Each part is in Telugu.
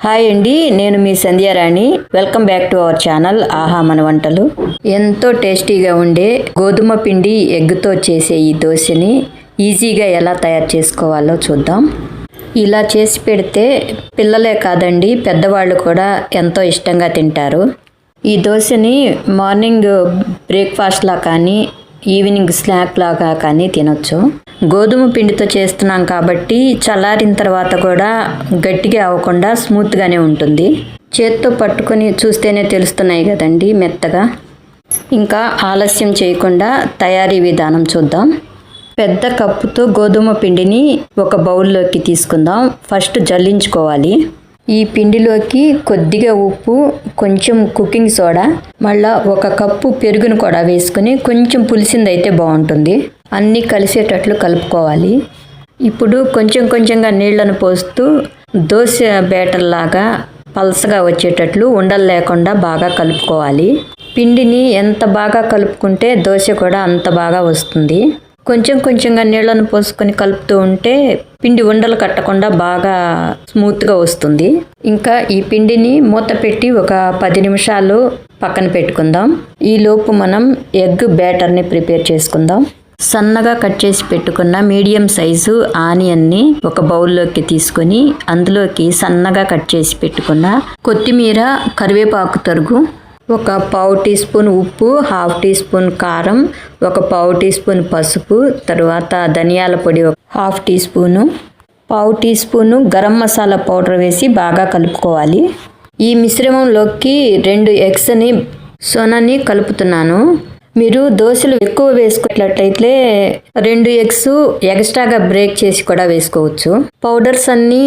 హాయ్ అండి, నేను మీ Sandhyarani. Welcome back to our channel ఆహా మన వంటలు. ఎంతో టేస్టీగా ఉండే గోధుమ పిండి ఎగ్గుతో చేసే ఈ దోశని ఈజీగా ఎలా తయారు చేసుకోవాలో చూద్దాం. ఇలా చేసి పెడితే పిల్లలే కాదండి, పెద్దవాళ్ళు కూడా ఎంతో ఇష్టంగా తింటారు. ఈ దోశని మార్నింగ్ బ్రేక్ఫాస్ట్లా కానీ ఈవినింగ్ స్నాక్ లాగా కానీ తినొచ్చు. గోధుమ పిండితో చేస్తున్నాం కాబట్టి చల్లారిన తర్వాత కూడా గట్టిగా అవ్వకుండా స్మూత్గానే ఉంటుంది. చేత్తో పట్టుకొని చూస్తేనే తెలుస్తున్నాయి కదండి మెత్తగా. ఇంకా ఆలస్యం చేయకుండా తయారీ విధానం చూద్దాం. పెద్ద కప్పుతో గోధుమ పిండిని ఒక బౌల్లోకి తీసుకుందాం. ఫస్ట్ జల్లించుకోవాలి. ఈ పిండిలోకి కొద్దిగా ఉప్పు, కొంచెం కుకింగ్ సోడా, మళ్ళా ఒక కప్పు పెరుగును కూడా వేసుకుని కొంచెం పులిసిందైతే బాగుంటుంది. అన్నీ కలిసేటట్లు కలుపుకోవాలి. ఇప్పుడు కొంచెం కొంచెంగా నీళ్లను పోస్తూ దోశ బ్యాటర్ లాగా పల్సగా వచ్చేటట్లు ఉండలు లేకుండా బాగా కలుపుకోవాలి. పిండిని ఎంత బాగా కలుపుకుంటే దోశ కూడా అంత బాగా వస్తుంది. కొంచెం కొంచెంగా నీళ్లను పోసుకొని కలుపుతూ ఉంటే పిండి ఉండలు కట్టకుండా బాగా స్మూత్గా వస్తుంది. ఇంకా ఈ పిండిని మూత పెట్టి ఒక 10 నిమిషాలు పక్కన పెట్టుకుందాం. ఈలోపు మనం ఎగ్ బ్యాటర్ని ప్రిపేర్ చేసుకుందాం. సన్నగా కట్ చేసి పెట్టుకున్న మీడియం సైజు ఆనియన్ని ఒక బౌల్లోకి తీసుకొని అందులోకి సన్నగా కట్ చేసి పెట్టుకున్న కొత్తిమీర, కరివేపాకు తరుగు, ఒక పావు టీ స్పూన్ ఉప్పు, హాఫ్ టీ స్పూన్ కారం, ఒక పావు టీ స్పూన్ పసుపు, తరువాత ధనియాల పొడి హాఫ్ టీ స్పూను, పావు teaspoon garam masala powder వేసి బాగా కలుపుకోవాలి. ఈ మిశ్రమంలోకి 2 ఎగ్స్ని సొనని కలుపుతున్నాను. మీరు దోశలు ఎక్కువ వేసుకున్నట్లయితే 2 ఎగ్స్ ఎక్స్ట్రాగా బ్రేక్ చేసి కూడా వేసుకోవచ్చు. పౌడర్స్ అన్నీ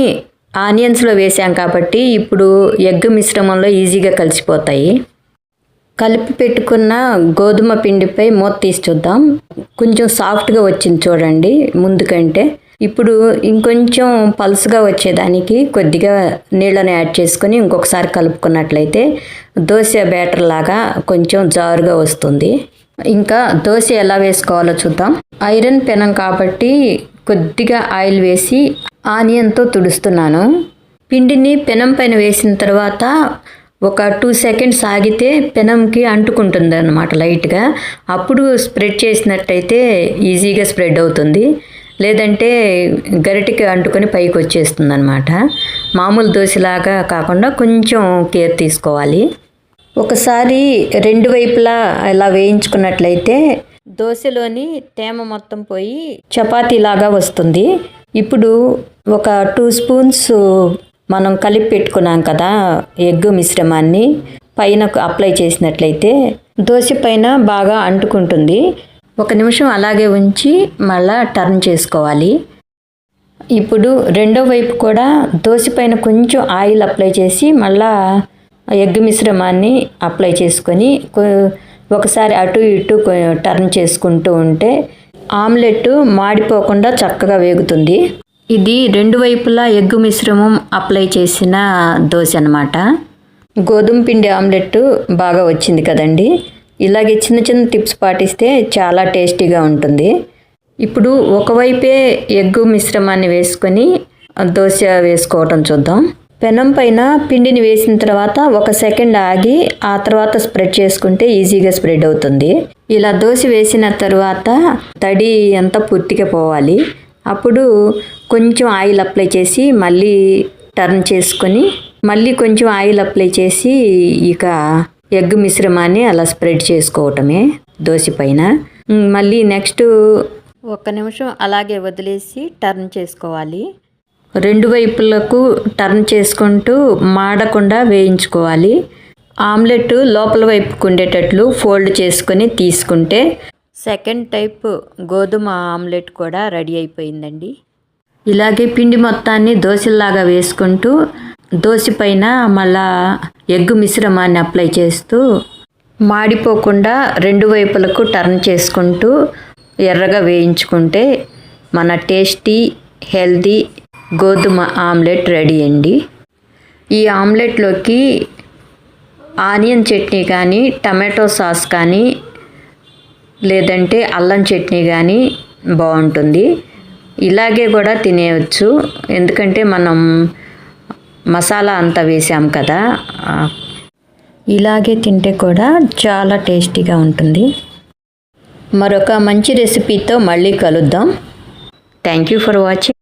ఆనియన్స్లో వేసాం కాబట్టి ఇప్పుడు ఎగ్ మిశ్రమంలో ఈజీగా కలిసిపోతాయి. కలిపి పెట్టుకున్న గోధుమ పిండిపై మూత తీసి చూద్దాం. కొంచెం సాఫ్ట్గా వచ్చింది చూడండి ముందు కంటే. ఇప్పుడు ఇంకొంచెం పల్స్గా వచ్చేదానికి కొద్దిగా నీళ్ళని యాడ్ చేసుకొని ఇంకొకసారి కలుపుకున్నట్లయితే దోశ బ్యాటర్ లాగా కొంచెం జారుగా వస్తుంది. ఇంకా దోశ ఎలా వేసుకోవాలో చూద్దాం. ఐరన్ పెనం కాబట్టి కొద్దిగా ఆయిల్ వేసి ఆనియన్తో తుడుస్తున్నాను. పిండిని పెనం పైన వేసిన తర్వాత ఒక 2 సెకండ్స్ ఆగితే పెనంకి అంటుకుంటుంది అన్నమాట లైట్గా. అప్పుడు స్ప్రెడ్ చేసినట్టయితే ఈజీగా స్ప్రెడ్ అవుతుంది. లేదంటే గరిటికి అంటుకొని పైకి వచ్చేస్తుంది అన్నమాట. మామూలు దోశలాగా కాకుండా కొంచెం కేర్ తీసుకోవాలి. ఒకసారి 2 వైపులా ఇలా వేయించుకున్నట్లయితే దోశలోని తేమ మొత్తం పోయి చపాతీలాగా వస్తుంది. ఇప్పుడు ఒక 2 స్పూన్స్ మనం కలిపి పెట్టుకున్నాం కదా ఎగ్ మిశ్రమాన్ని పైన అప్లై చేసినట్లయితే దోశ పైన బాగా అంటుకుంటుంది. 1 నిమిషం అలాగే ఉంచి మళ్ళా టర్న్ చేసుకోవాలి. ఇప్పుడు రెండో వైపు కూడా దోశ పైన కొంచెం ఆయిల్ అప్లై చేసి మళ్ళా ఎగ్ మిశ్రమాన్ని అప్లై చేసుకొని ఒకసారి అటు ఇటు టర్న్ చేసుకుంటూ ఉంటే ఆమ్లెట్ మాడిపోకుండా చక్కగా వేగుతుంది. ఇది 2 వైపులా ఎగ్ మిశ్రమం అప్లై చేసిన దోశ అన్నమాట. గోధుమ పిండి ఆమ్లెట్ బాగా వచ్చింది కదండి. ఇలాగే చిన్న చిన్న టిప్స్ పాటిస్తే చాలా టేస్టీగా ఉంటుంది. ఇప్పుడు ఒకవైపే ఎగ్ మిశ్రమాన్ని వేసుకొని దోశ వేసుకోవటం చూద్దాం. పెనం పైన పిండిని వేసిన తర్వాత 1 సెకండ్ ఆగి ఆ తర్వాత స్ప్రెడ్ చేసుకుంటే ఈజీగా స్ప్రెడ్ అవుతుంది. ఇలా దోశ వేసిన తర్వాత తడి అంతా పూర్తిగా పోవాలి. అప్పుడు కొంచెం ఆయిల్ అప్లై చేసి మళ్ళీ టర్న్ చేసుకొని మళ్ళీ కొంచెం ఆయిల్ అప్లై చేసి ఇక ఎగ్ మిశ్రమాన్ని అలా స్ప్రెడ్ చేసుకోవటమే దోశ పైన. మళ్ళీ నెక్స్ట్ 1 నిమిషం అలాగే వదిలేసి టర్న్ చేసుకోవాలి. 2 వైపులకు టర్న్ చేసుకుంటూ మాడకుండా వేయించుకోవాలి. ఆమ్లెట్ లోపల వైపుకు ఉండేటట్లు ఫోల్డ్ చేసుకొని తీసుకుంటే సెకండ్ టైప్ గోధుమ ఆమ్లెట్ కూడా రెడీ అయిపోయిందండి. ఇలాగే పిండి మొత్తాన్ని దోశలాగా వేసుకుంటూ దోశ పైన మళ్ళా ఎగ్ మిశ్రమాన్ని అప్లై చేస్తూ మాడిపోకుండా 2 వైపులకు టర్న్ చేసుకుంటూ ఎర్రగా వేయించుకుంటే మన టేస్టీ హెల్దీ గోధుమ ఆమ్లెట్ రెడీ అండి. ఈ ఆమ్లెట్లోకి ఆనియన్ చట్నీ కానీ, టమాటో సాస్ కానీ, లేదంటే అల్లం చట్నీ కానీ బాగుంటుంది. ఇలాగే కూడా తినేయచ్చు. ఎందుకంటే మనం మసాలా అంతా వేసాం కదా, ఇలాగే తింటే కూడా చాలా టేస్టీగా ఉంటుంది. మరొక మంచి రెసిపీతో మళ్ళీ కలుద్దాం. Thank you for watching.